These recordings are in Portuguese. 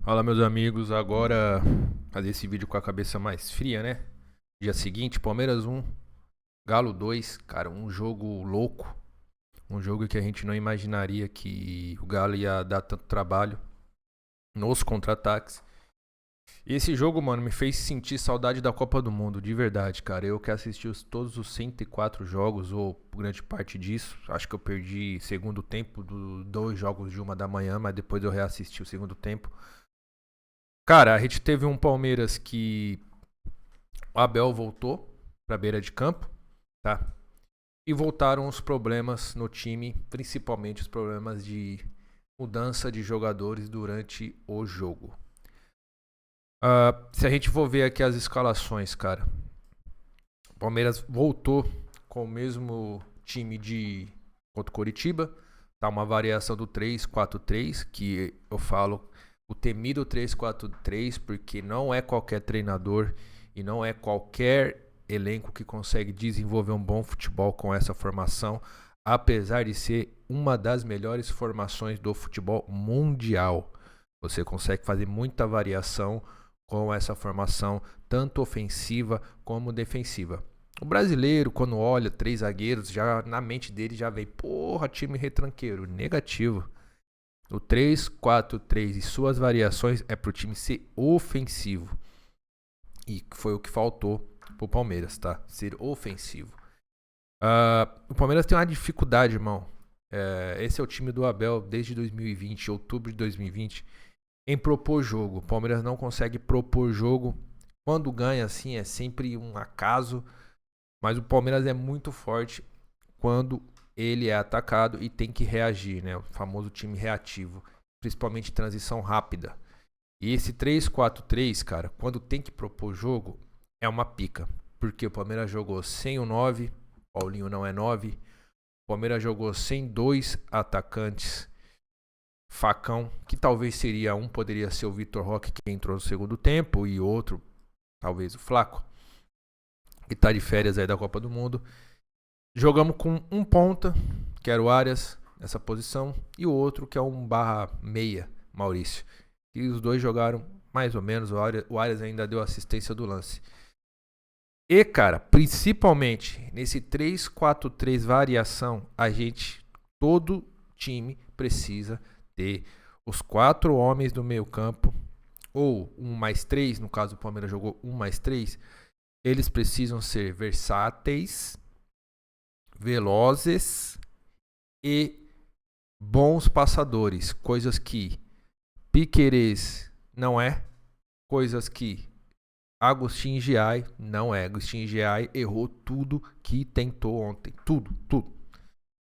Fala, meus amigos. Agora fazer esse vídeo com a cabeça mais fria, né? Dia seguinte, Palmeiras 1, Galo 2. Cara, um jogo louco. Um jogo que a gente não imaginaria que o Galo ia dar tanto trabalho nos contra-ataques. E esse jogo, mano, me fez sentir saudade da Copa do Mundo, de verdade, cara. Eu que assisti todos os 104 jogos, ou grande parte disso. Acho que eu perdi segundo tempo dos dois jogos de 1 da manhã, mas depois eu reassisti o segundo tempo. Cara, a gente teve um Palmeiras que o Abel voltou para a beira de campo, tá? E voltaram os problemas no time, principalmente os problemas de mudança de jogadores durante o jogo. Se a gente for ver aqui as escalações, cara, o Palmeiras voltou com o mesmo time de contra o Coritiba, tá? Uma variação do 3-4-3, que eu falo o temido 3-4-3, porque não é qualquer treinador e não é qualquer elenco que consegue desenvolver um bom futebol com essa formação, apesar de ser uma das melhores formações do futebol mundial. Você consegue fazer muita variação com essa formação, tanto ofensiva como defensiva. O brasileiro, quando olha 3 zagueiros, já na mente dele já vem, porra, time retranqueiro. Negativo. O 3-4-3 e suas variações é para o time ser ofensivo. E foi o que faltou pro Palmeiras, tá? Ser ofensivo. O Palmeiras tem uma dificuldade, irmão. Esse é o time do Abel desde 2020, outubro de 2020, em propor jogo. O Palmeiras não consegue propor jogo. Quando ganha, assim, é sempre um acaso. Mas o Palmeiras é muito forte quando ele é atacado e tem que reagir, né? O famoso time reativo, principalmente transição rápida. E esse 3-4-3, cara, quando tem que propor jogo, é uma pica. Porque o Palmeiras jogou sem o 9, Paulinho não é 9. O Palmeiras jogou sem dois atacantes. Facão, que talvez seria um, poderia ser o Vitor Roque, que entrou no segundo tempo, e outro, talvez o Flaco, que tá de férias aí da Copa do Mundo. Jogamos com um ponta, que era o Arias, nessa posição, e o outro, que é um barra meia, Maurício. E os dois jogaram mais ou menos, o Arias ainda deu assistência do lance. E, cara, principalmente nesse 3-4-3 variação, todo time precisa ter os 4 homens do meio campo, ou 1+3, no caso o Palmeiras jogou 1+3, eles precisam ser versáteis, velozes e bons passadores, coisas que Piquerez não é, coisas que Agustin Giai não é. Agustin Giai errou tudo que tentou ontem, tudo.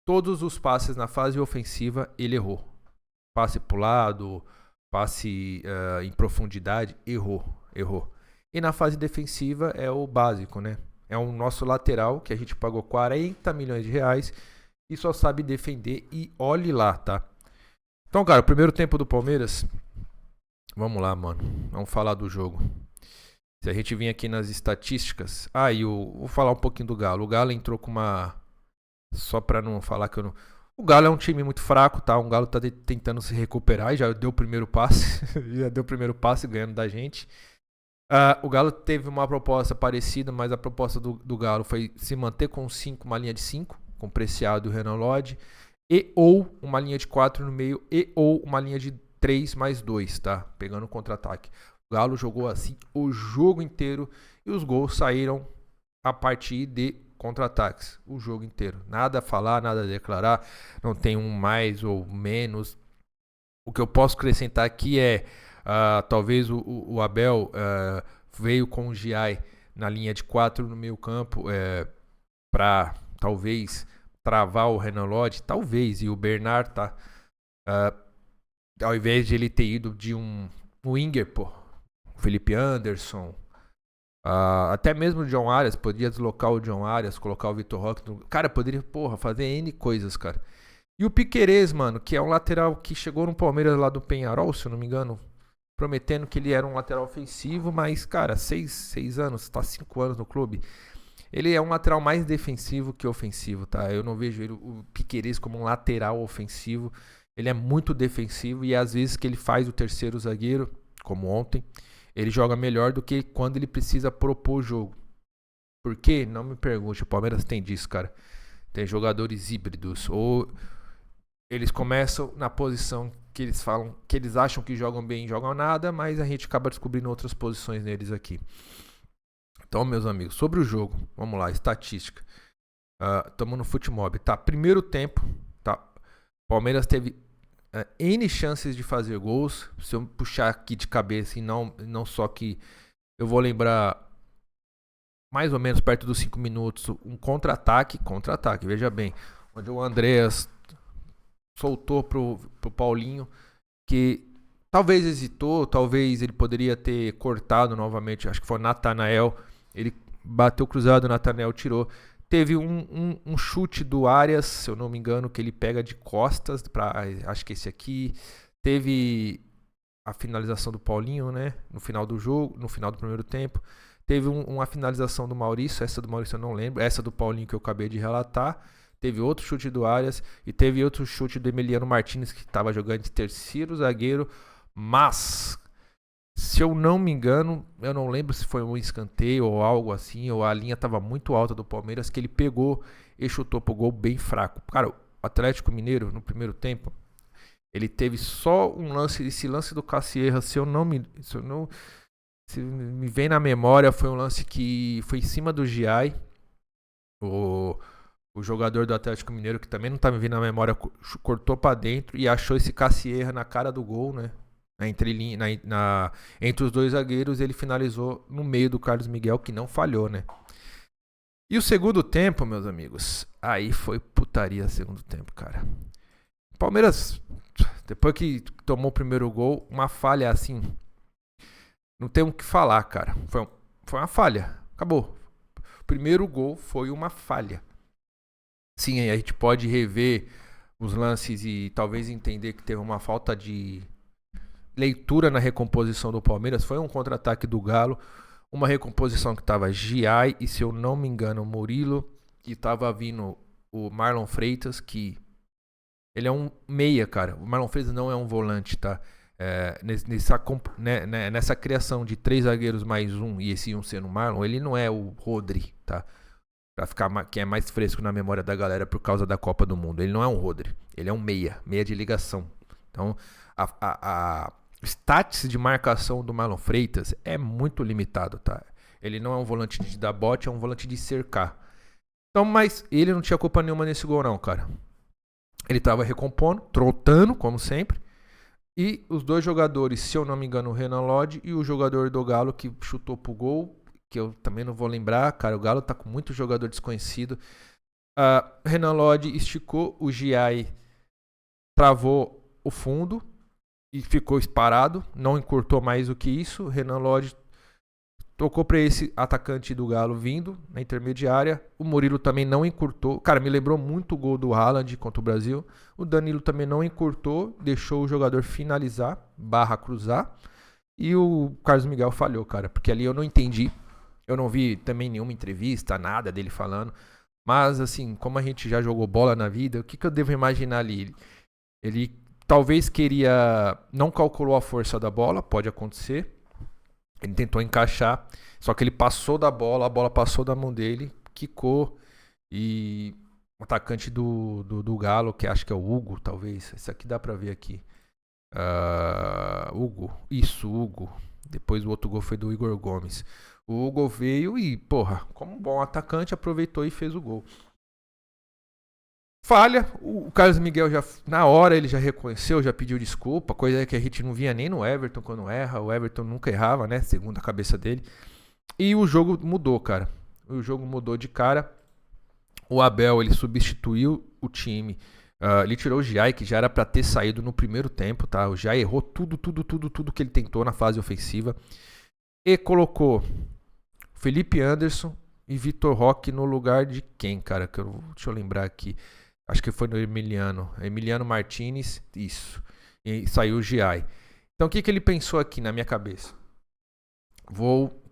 Todos os passes na fase ofensiva ele errou. Passe pro lado, passe em profundidade, errou. E na fase defensiva é o básico, né? É o nosso lateral, que a gente pagou 40 milhões de reais e só sabe defender, e olhe lá, tá? Então, cara, o primeiro tempo do Palmeiras, vamos lá, mano. Vamos falar do jogo. Se a gente vir aqui nas estatísticas, vou falar um pouquinho do Galo. O Galo entrou com uma, só pra não falar que eu não... O Galo é um time muito fraco, tá? O Galo tá tentando se recuperar e já deu o primeiro passe. Já deu o primeiro passe ganhando da gente. O Galo teve uma proposta parecida, mas a proposta do Galo foi se manter com 5, uma linha de 5, com Preciado e o Renan Lodge, e ou uma linha de 4 no meio, e ou uma linha de 3+2, tá? Pegando o contra-ataque. O Galo jogou assim o jogo inteiro e os gols saíram a partir de contra-ataques. O jogo inteiro. Nada a falar, nada a declarar. Não tem um mais ou menos. O que eu posso acrescentar aqui é talvez o Abel veio com o Giai na linha de 4 no meio campo para talvez travar o Renan Lodge, talvez, e o Bernard tá ao invés de ele ter ido de um winger, pô, Felipe Anderson, até mesmo o John Arias, podia deslocar o John Arias, colocar o Vitor Roque. Cara, poderia, fazer N coisas, cara. E o Piquerez, mano, que é um lateral que chegou no Palmeiras lá do Penharol, se eu não me engano, prometendo que ele era um lateral ofensivo, mas, cara, 6 anos, tá 5 anos no clube. Ele é um lateral mais defensivo que ofensivo, tá? Eu não vejo o Piquerez como um lateral ofensivo. ele é muito defensivo e às vezes que ele faz o terceiro zagueiro, como ontem, ele joga melhor do que quando ele precisa propor o jogo. Por quê? Não me pergunte. O Palmeiras tem disso, cara. Tem jogadores híbridos. Ou eles começam na posição que eles falam, que eles acham que jogam bem e jogam nada, mas a gente acaba descobrindo outras posições neles aqui. Então, meus amigos, sobre o jogo, vamos lá, estatística. Estamos no Futmob, tá? Primeiro tempo, tá? Palmeiras teve N chances de fazer gols. Se eu puxar aqui de cabeça e não só que eu vou lembrar mais ou menos perto dos 5 minutos, um contra-ataque, veja bem, onde o Andreas soltou pro Paulinho, que talvez hesitou, talvez ele poderia ter cortado novamente, acho que foi o Natanael, ele bateu cruzado, o Natanael tirou. Teve um chute do Arias, se eu não me engano, que ele pega de costas, acho que esse aqui. Teve a finalização do Paulinho, né, no final do jogo, no final do primeiro tempo. Teve uma finalização do Maurício, essa do Maurício eu não lembro, essa do Paulinho que eu acabei de relatar. Teve outro chute do Arias e teve outro chute do Emiliano Martins, que estava jogando de terceiro zagueiro. Mas, se eu não me engano, eu não lembro se foi um escanteio ou algo assim, ou a linha estava muito alta do Palmeiras, que ele pegou e chutou pro gol bem fraco. Cara, o Atlético Mineiro, no primeiro tempo, ele teve só um lance, esse lance do Cassierra, se me vem na memória, foi um lance que foi em cima do Giai, o jogador do Atlético Mineiro, que também não tá me vindo na memória, cortou pra dentro e achou esse Cassierra na cara do gol, né? Entre os dois zagueiros, ele finalizou no meio do Carlos Miguel, que não falhou, né? E o segundo tempo, meus amigos, aí foi putaria segundo tempo, cara. Palmeiras, depois que tomou o primeiro gol, uma falha assim, não tem o que falar, cara. Foi uma falha, acabou. O primeiro gol foi uma falha. Sim, a gente pode rever os lances e talvez entender que teve uma falta de leitura na recomposição do Palmeiras. Foi um contra-ataque do Galo, uma recomposição que estava Giai e, se eu não me engano, Murilo, e estava vindo o Marlon Freitas, que ele é um meia, cara. O Marlon Freitas não é um volante, tá? Nessa criação de 3 zagueiros mais um e esse um sendo o Marlon, ele não é o Rodri, tá? Pra ficar que é mais fresco na memória da galera por causa da Copa do Mundo. Ele não é um Rodri, ele é um meia de ligação. Então, a stats de marcação do Marlon Freitas é muito limitado, tá? Ele não é um volante de dar bote, é um volante de cercar. Então, mas ele não tinha culpa nenhuma nesse gol não, cara. Ele tava recompondo, trotando, como sempre. E os dois jogadores, se eu não me engano, o Renan Lodge e o jogador do Galo que chutou pro gol, que eu também não vou lembrar, cara, o Galo tá com muito jogador desconhecido. Renan Lodge esticou, o Giai travou o fundo e ficou parado, não encurtou mais do que isso. Renan Lodge tocou para esse atacante do Galo vindo na intermediária. O Murilo também não encurtou. Cara, me lembrou muito o gol do Haaland contra o Brasil. O Danilo também não encurtou, deixou o jogador finalizar, /cruzar. E o Carlos Miguel falhou, cara, porque ali eu não entendi. Eu não vi também nenhuma entrevista, nada dele falando. Mas, assim, como a gente já jogou bola na vida, o que eu devo imaginar ali? Ele talvez queria... Não calculou a força da bola, pode acontecer. Ele tentou encaixar, só que ele passou da bola, a bola passou da mão dele, quicou. E o atacante do Galo, que acho que é o Hugo, talvez. Esse aqui dá pra ver aqui. Hugo. Depois o outro gol foi do Igor Gomes. O Hugo veio e, porra, como um bom atacante, aproveitou e fez o gol. Falha, o Carlos Miguel já, na hora, ele já reconheceu, já pediu desculpa, coisa que a gente não via nem no Everton quando erra. O Everton nunca errava, né, segundo a cabeça dele. E o jogo mudou, cara. O jogo mudou de cara. O Abel, ele substituiu o time. Ele tirou o Giai, que já era pra ter saído no primeiro tempo, tá? O Giai errou tudo que ele tentou na fase ofensiva. E colocou Felipe Anderson e Vitor Roque no lugar de quem, cara? Deixa eu lembrar aqui. Acho que foi no Emiliano Martins, isso. E saiu o Giai. Então o que ele pensou aqui na minha cabeça?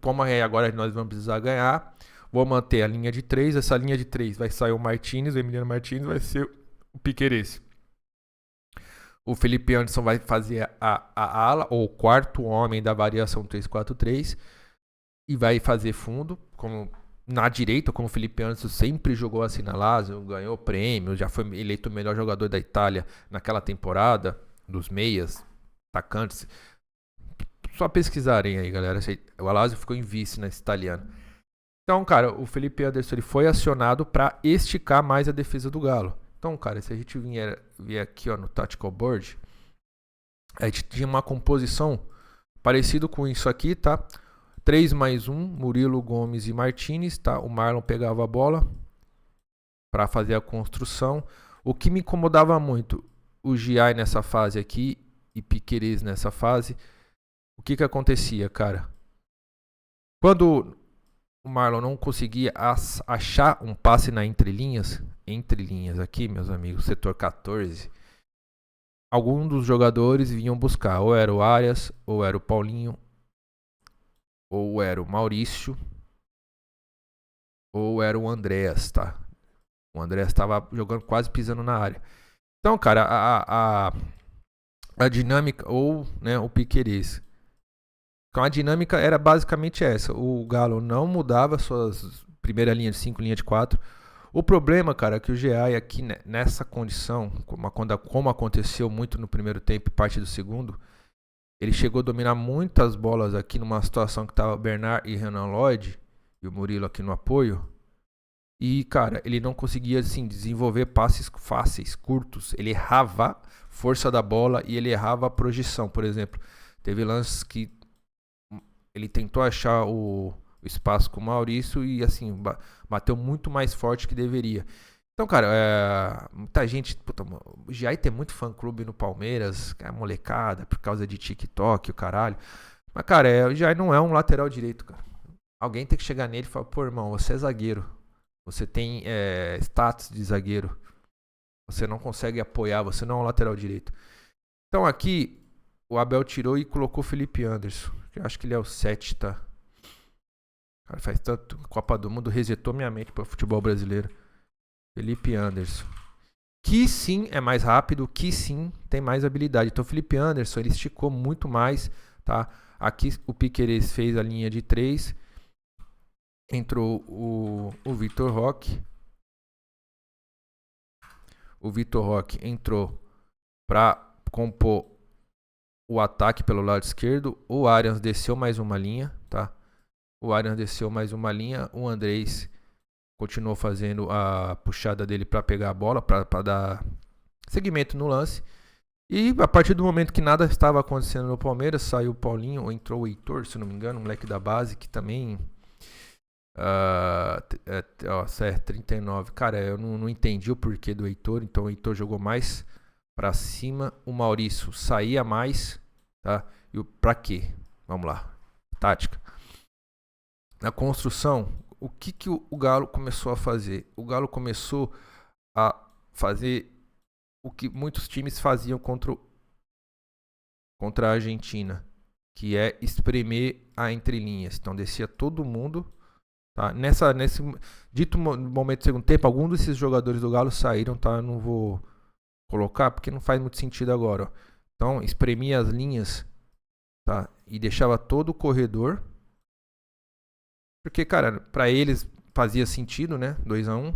Como agora nós vamos precisar ganhar, vou manter a linha de 3. Essa linha de 3 vai sair o Martins, o Emiliano Martins vai ser o Piquerez. O Felipe Anderson vai fazer a ala, ou o quarto homem da variação 3-4-3, e vai fazer fundo, como na direita, como o Felipe Anderson sempre jogou assim na Lazio, ganhou prêmio, já foi eleito o melhor jogador da Itália naquela temporada, dos meias, atacantes. Só pesquisarem aí, galera. O Lazio ficou em vice nesse italiano. Então, cara, o Felipe Anderson ele foi acionado para esticar mais a defesa do Galo. Então, cara, se a gente vier aqui ó, no Tactical Board, a gente tinha uma composição parecido com isso aqui, tá? 3+1, Murilo, Gomes e Martinez, tá? O Marlon pegava a bola para fazer a construção. O que me incomodava muito, o Giai nessa fase aqui e Piquerez nessa fase. O que acontecia, cara? Quando o Marlon não conseguia achar um passe na entrelinhas aqui, meus amigos, setor 14, alguns dos jogadores vinham buscar, ou era o Arias, ou era o Paulinho, ou era o Maurício, ou era o Andreas, tá? O Andreas estava jogando quase pisando na área. Então, cara, a dinâmica, ou né, o Piquerez. Então a dinâmica era basicamente essa. O Galo não mudava suas primeira linha de 5, linha de 4. O problema, cara, é que o Giai aqui nessa condição, como aconteceu muito no primeiro tempo e parte do segundo, ele chegou a dominar muitas bolas aqui numa situação que estava Bernard e Renan Lodge e o Murilo aqui no apoio. E, cara, ele não conseguia assim, desenvolver passes fáceis, curtos. Ele errava a força da bola e ele errava a projeção, por exemplo. Teve lances que ele tentou achar o espaço com o Maurício e assim, bateu muito mais forte que deveria. Então, cara, muita gente, puta, o Giai tem muito fã-clube no Palmeiras, é molecada, por causa de TikTok, o caralho. Mas, cara, o Giai não é um lateral direito, cara. Alguém tem que chegar nele e falar, pô, irmão, você é zagueiro. Você tem status de zagueiro. Você não consegue apoiar, você não é um lateral direito. Então, aqui, o Abel tirou e colocou o Felipe Anderson. Eu acho que ele é o 7, tá? Cara, faz tanto. Copa do Mundo resetou minha mente para o futebol brasileiro. Felipe Anderson. Que sim é mais rápido, que sim tem mais habilidade. Então, o Felipe Anderson, ele esticou muito mais, tá? Aqui o Piquerez fez a linha de 3. Entrou o Vitor Roque. O Vitor Roque entrou para compor o ataque pelo lado esquerdo. O Arias desceu mais uma linha, tá? O Arias desceu mais uma linha. O Andrés continuou fazendo a puxada dele para pegar a bola, para dar seguimento no lance. E a partir do momento que nada estava acontecendo no Palmeiras, saiu o Paulinho, ou entrou o Heitor, se não me engano, um moleque da base, que também... 39. Cara, eu não entendi o porquê do Heitor, então o Heitor jogou mais pra cima, o Maurício saía mais, tá? E pra quê? Vamos lá. Tática. Na construção, o que o Galo começou a fazer? O Galo começou a fazer o que muitos times faziam contra a Argentina, que é espremer a entrelinhas. Então descia todo mundo. Tá? Nesse dito momento do segundo tempo, alguns desses jogadores do Galo saíram, tá? Eu não vou colocar porque não faz muito sentido agora. Ó. Então, espremia as linhas, tá? E deixava todo o corredor. Porque, cara, pra eles fazia sentido, né? 2-1.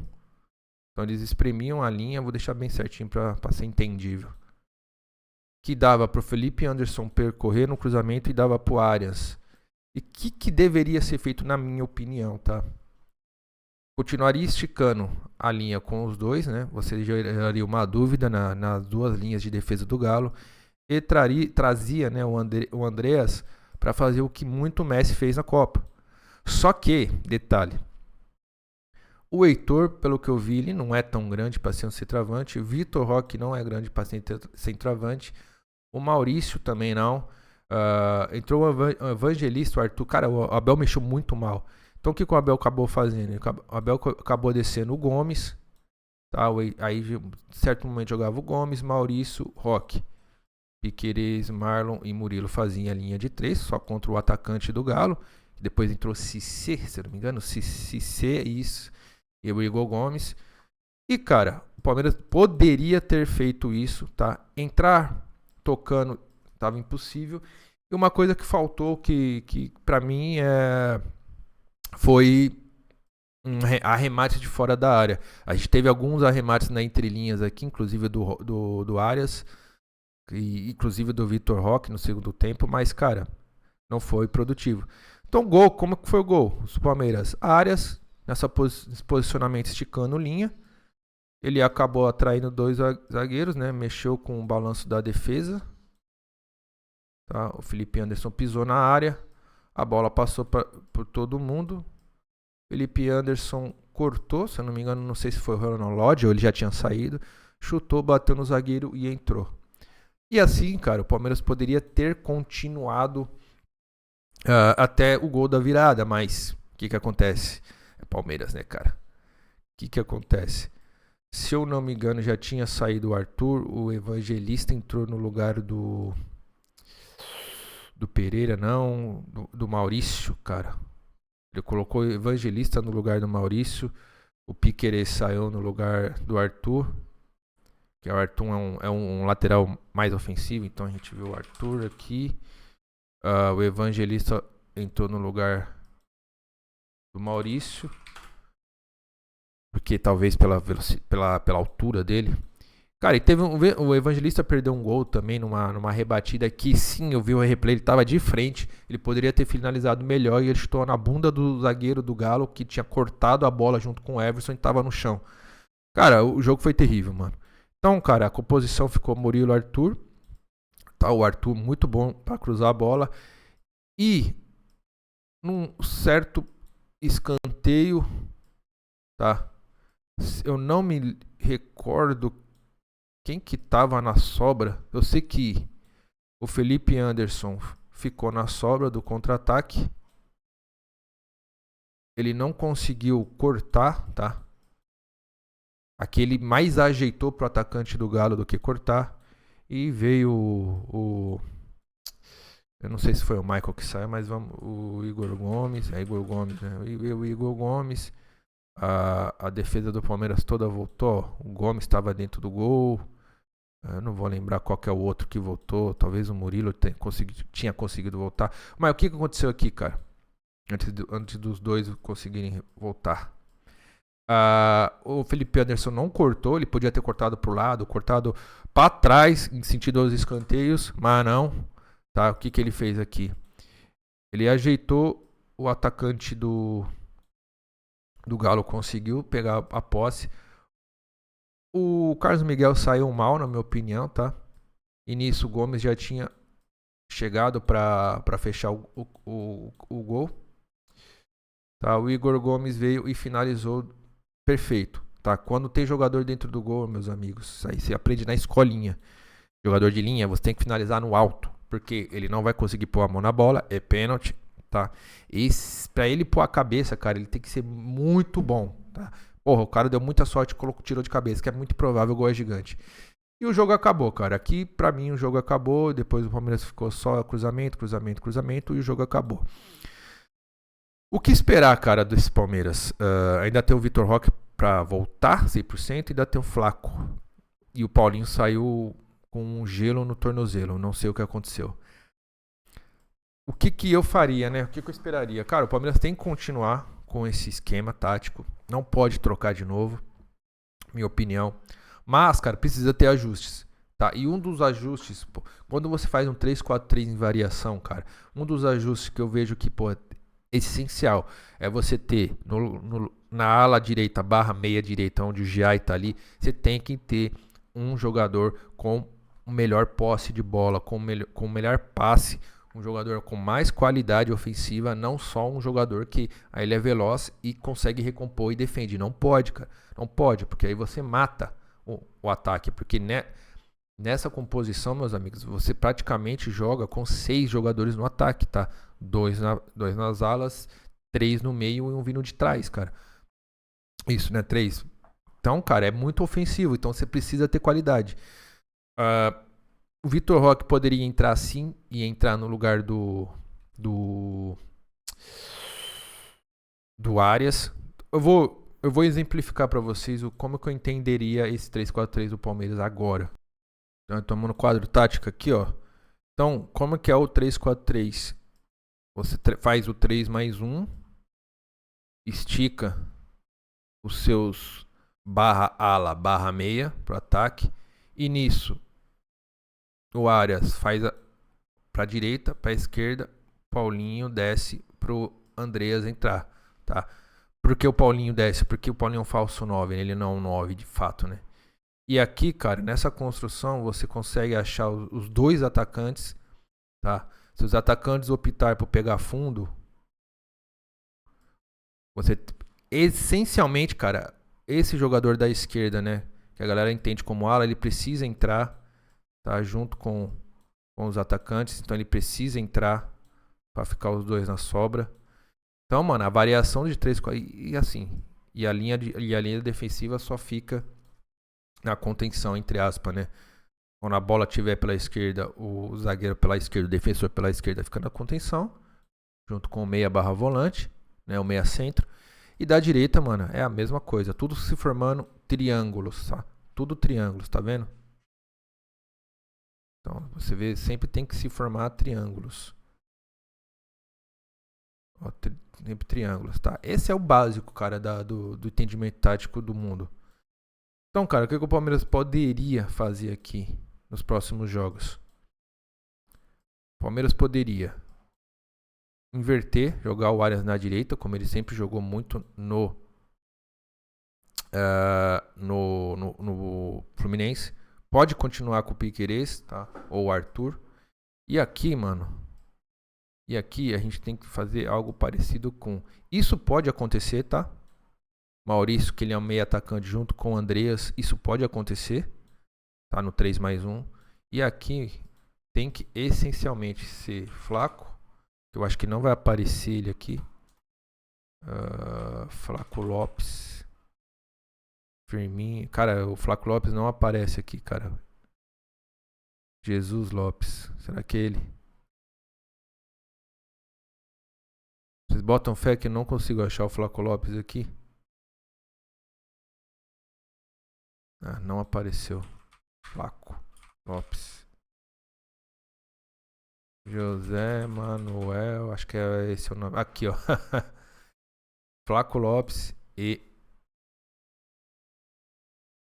Então, eles espremiam a linha. Vou deixar bem certinho pra ser entendível. Que dava pro Felipe Anderson percorrer no cruzamento e dava pro Arias. E o que deveria ser feito, na minha opinião, tá? Continuaria esticando a linha com os dois, né? Você geraria uma dúvida nas duas linhas de defesa do Galo. E trazia né, o Andreas para fazer o que muito Messi fez na Copa. Só que, detalhe, o Heitor, pelo que eu vi, ele não é tão grande para ser um centroavante. O Vitor Roque não é grande para ser centroavante. O Maurício também não. Entrou o Evangelista, o Arthur. Cara, o Abel mexeu muito mal. Então o que o Abel acabou fazendo? O Abel acabou descendo o Gomes. Tá? Aí, em certo momento, jogava o Gomes, Maurício, Roque. Piquerez, Marlon e Murilo faziam a linha de 3, só contra o atacante do Galo. Depois entrou Cissé, se eu não me engano. Cissé, isso. E o Igor Gomes. E, cara, o Palmeiras poderia ter feito isso, tá? Entrar tocando tava impossível. E uma coisa que faltou, que para mim foi arremate de fora da área. A gente teve alguns arremates na entrelinhas aqui, inclusive do Arias, e inclusive do Vitor Roque no segundo tempo, mas, cara, não foi produtivo. Então, gol, como que foi o gol? Os Palmeiras, Arias, nesse posicionamento esticando linha, ele acabou atraindo 2 zagueiros, né? Mexeu com o balanço da defesa. Tá? O Felipe Anderson pisou na área, a bola passou por todo mundo. Felipe Anderson cortou, se eu não me engano, não sei se foi o Ronald Lodge ou ele já tinha saído. Chutou, bateu no zagueiro e entrou. E assim, cara, o Palmeiras poderia ter continuado até o gol da virada, mas o que acontece? É Palmeiras, né, cara? O que acontece? Se eu não me engano, já tinha saído o Arthur, o Evangelista entrou no lugar do Pereira, não, do Maurício, cara. Ele colocou o Evangelista no lugar do Maurício, o Piquerez saiu no lugar do Arthur, que o Arthur é um lateral mais ofensivo, então a gente viu o Arthur aqui. O Evangelista entrou no lugar do Maurício, porque talvez pela altura dele. Cara, e teve o Evangelista perdeu um gol também numa rebatida que sim, eu vi o replay, ele tava de frente, ele poderia ter finalizado melhor e ele chutou na bunda do zagueiro do Galo que tinha cortado a bola junto com o Everson e tava no chão. Cara, o jogo foi terrível, mano. Então, cara, a composição ficou Murilo, Arthur, tá? O Arthur muito bom para cruzar a bola e num certo escanteio, tá? Eu não me recordo quem que tava na sobra. Eu sei que o Felipe Anderson ficou na sobra do contra-ataque. Ele não conseguiu cortar, tá? Aqui ele mais ajeitou pro atacante do Galo do que cortar. E veio eu não sei se foi o Michael que saiu, mas o Igor Gomes. Igor Gomes, né? O Igor Gomes. A defesa do Palmeiras toda voltou. O Gomes estava dentro do gol. Eu não vou lembrar qual que é o outro que voltou. Talvez o Murilo tinha conseguido voltar. Mas o que aconteceu aqui, cara? Antes dos dois conseguirem voltar. O Felipe Anderson não cortou. Ele podia ter cortado pro lado, cortado para trás, em sentido aos escanteios. Mas não. Tá? O que ele fez aqui? Ele ajeitou o atacante do Galo, conseguiu pegar a posse. O Carlos Miguel saiu mal, na minha opinião, tá? E nisso o Gomes já tinha chegado para fechar o gol. Tá? O Igor Gomes veio e finalizou perfeito. Tá? Quando tem jogador dentro do gol, meus amigos, isso aí você aprende na escolinha. Jogador de linha, você tem que finalizar no alto, porque ele não vai conseguir pôr a mão na bola, é pênalti, tá? E pra ele pôr a cabeça, cara, ele tem que ser muito bom, tá? Porra, o cara deu muita sorte e tirou de cabeça, que é muito provável, o gol é gigante. E o jogo acabou, cara. Aqui, pra mim, o jogo acabou. Depois o Palmeiras ficou só cruzamento, cruzamento, cruzamento e o jogo acabou. O que esperar, cara, desse Palmeiras? Ainda tem o Vitor Roque pra voltar 100% e ainda tem o Flaco. E o Paulinho saiu com um gelo no tornozelo. Não sei o que aconteceu. O que eu faria, né? O que eu esperaria? Cara, o Palmeiras tem que continuar com esse esquema tático. Não pode trocar de novo. Minha opinião. Mas, cara, precisa ter ajustes. Tá? E um dos ajustes, pô, quando você faz um 3-4-3 em variação, cara, um dos ajustes que eu vejo que, pô, é essencial é você ter na ala direita / meia direita, onde o Giai tá ali, você tem que ter um jogador com melhor posse de bola, com melhor passe, um jogador com mais qualidade ofensiva, não só um jogador que aí ele é veloz e consegue recompor e defende. Não pode, cara. Não pode, porque aí você mata o ataque, porque nessa composição, meus amigos, você praticamente joga com 6 jogadores no ataque, tá? 2 nas alas, 3 no meio e um vindo de trás, cara. Isso, né? 3. Então, cara, é muito ofensivo, então você precisa ter qualidade. O Vitor Roque poderia entrar sim e entrar no lugar do Arias. Eu vou eu vou exemplificar para vocês como que eu entenderia esse 3-4-3 do Palmeiras agora. Então, estamos no quadro tático aqui, ó. Então, como que é o 3-4-3? Você faz o 3+1, estica os seus barra ala, barra meia pro ataque. E nisso, o Arias faz pra direita, pra esquerda, Paulinho desce pro Andreas entrar, tá? Por que o Paulinho desce? Porque o Paulinho é um falso 9, ele não é um 9 de fato, né? E aqui, cara, nessa construção você consegue achar os dois atacantes, tá? Se os atacantes optar por pegar fundo, você essencialmente, cara, esse jogador da esquerda, né, que a galera entende como ala, ele precisa entrar, tá, junto com os atacantes, então ele precisa entrar para ficar os dois na sobra. Então, mano, a variação de 3, 4 e assim, e a linha defensiva só fica na contenção, entre aspas, né? Quando a bola estiver pela esquerda, o zagueiro pela esquerda, o defensor pela esquerda fica na contenção, junto com o meia barra volante, né, o meia centro. E da direita, mano, é a mesma coisa, tudo se formando triângulos, tá? Tudo triângulos, tá vendo? Então, você vê, sempre tem que se formar triângulos. Ó, sempre triângulos, tá? Esse é o básico, cara, do entendimento tático do mundo. Então, cara, o que o Palmeiras poderia fazer aqui nos próximos jogos? O Palmeiras poderia inverter, jogar o Arias na direita, como ele sempre jogou muito no Fluminense. Pode continuar com o Piquerez, tá? Ou o Arthur. E aqui, mano, a gente tem que fazer algo parecido com... Isso pode acontecer, tá? Maurício, que ele é um meio atacante junto com o Andreas, isso pode acontecer, tá? No 3+1. E aqui tem que essencialmente ser Flaco. Eu acho que não vai aparecer ele aqui. Flaco Lopes. Firmino. Cara, o Flaco Lopes não aparece aqui, cara. Jesus Lopes. Será que é ele? Vocês botam fé que eu não consigo achar o Flaco Lopes aqui? Ah, não apareceu. Flaco Lopes. José Manuel, acho que é esse o nome. Aqui, ó. Flaco Lopes e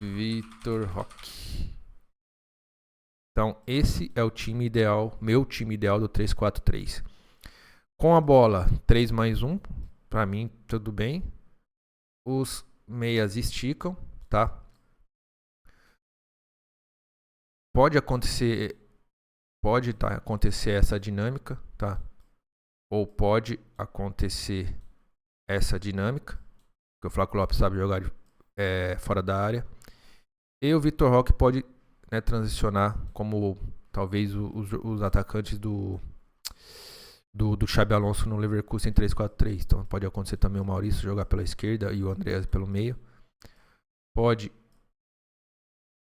Vitor Roque. Então, esse é o time ideal, meu time ideal do 3-4-3. Com a bola, 3+1, pra mim, tudo bem. Os meias esticam, tá? Pode acontecer essa dinâmica, tá? Ou pode acontecer essa dinâmica, que o Flaco Lopes sabe jogar fora da área. E o Vitor Roque pode, né, transicionar como talvez os atacantes do Xabi Alonso no Leverkusen 3-4-3. Então pode acontecer também o Maurício jogar pela esquerda e o Andreas pelo meio. Pode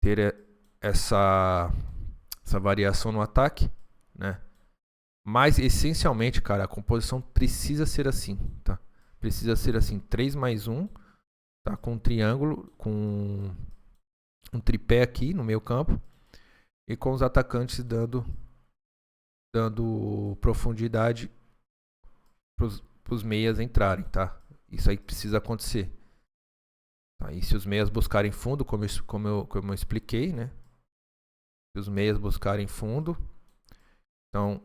ter essa variação no ataque, né? Mas essencialmente, cara, a composição precisa ser assim, tá? Precisa ser assim, 3+1, tá? Com um triângulo, com um tripé aqui no meio campo e com os atacantes dando profundidade pros meias entrarem, tá? Isso aí precisa acontecer. Tá? E se os meias buscarem fundo, como eu expliquei, né? Se os meias buscarem fundo, então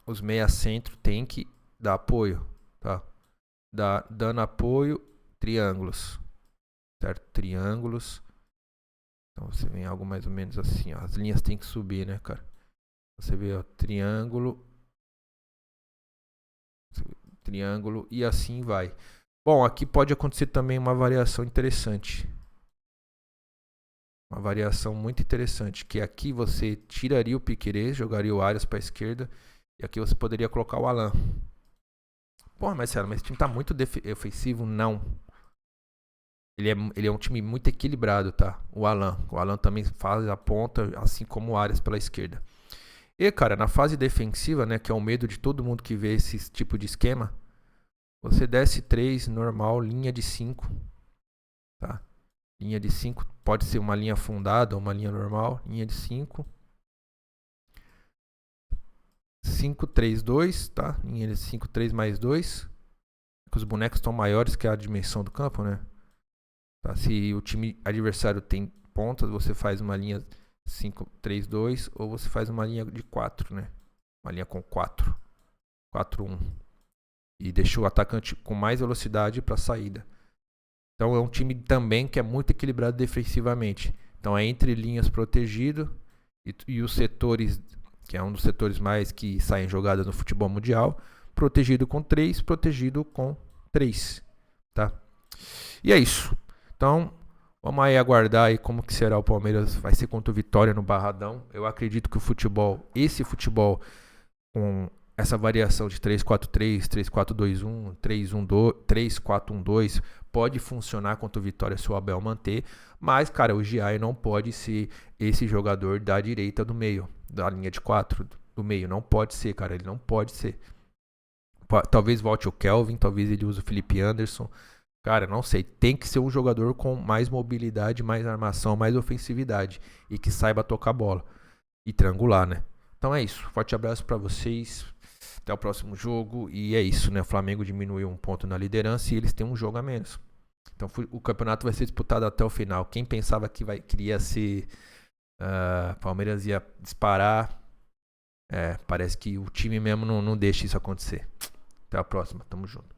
os meias centro tem que dar apoio, tá? Dando apoio, triângulos, certo? Triângulos. Então você vem algo mais ou menos assim, ó. As linhas tem que subir, né, cara? Você vê, ó, triângulo e assim vai. Bom, aqui pode acontecer também uma variação interessante. Uma variação muito interessante, que aqui você tiraria o Piquerez, jogaria o Arias para a esquerda, e aqui você poderia colocar o Alan. Porra, Marcelo, mas esse time tá muito ofensivo? Não. Ele é um time muito equilibrado, tá? O Alan também faz a ponta, assim como o Arias pela esquerda. E, cara, na fase defensiva, né, que é o medo de todo mundo que vê esse tipo de esquema, Você desce 3, normal, linha de 5, tá? Linha de 5, pode ser uma linha fundada ou uma linha normal, linha de 5. 5, 3, 2, tá? Linha de 5, 3 mais 2. Os bonecos estão maiores que a dimensão do campo, né? Tá? Se o time adversário tem pontas, você faz uma linha 5, 3, 2 ou você faz uma linha de 4, né? Uma linha com 4, 4, 1. E deixa o atacante com mais velocidade para a saída. Então é um time também que é muito equilibrado defensivamente. Então é entre linhas protegido e os setores, que é um dos setores mais que saem jogadas no futebol mundial, protegido com 3, protegido com 3, tá? E é isso. Então, vamos aí aguardar aí como que será o Palmeiras. Vai ser contra o Vitória no Barradão. Eu acredito que o futebol, esse futebol com essa variação de 3-4-3, 3-4-2-1, 3-1-2, 3-4-1-2 pode funcionar contra o Vitória se o Abel manter, mas cara, o Giai não pode ser esse jogador da direita do meio, da linha de 4 do meio, não pode ser, cara, ele não pode ser. Talvez volte o Kelvin, talvez ele use o Felipe Anderson. Cara, não sei, tem que ser um jogador com mais mobilidade, mais armação, mais ofensividade e que saiba tocar bola e triangular, né? Então é isso, forte abraço pra vocês. Até o próximo jogo. E é isso, né? O Flamengo diminuiu um ponto na liderança e eles têm um jogo a menos. Então o campeonato vai ser disputado até o final. Quem pensava que queria ser Palmeiras ia disparar, parece que o time mesmo não deixa isso acontecer. Até a próxima, tamo junto.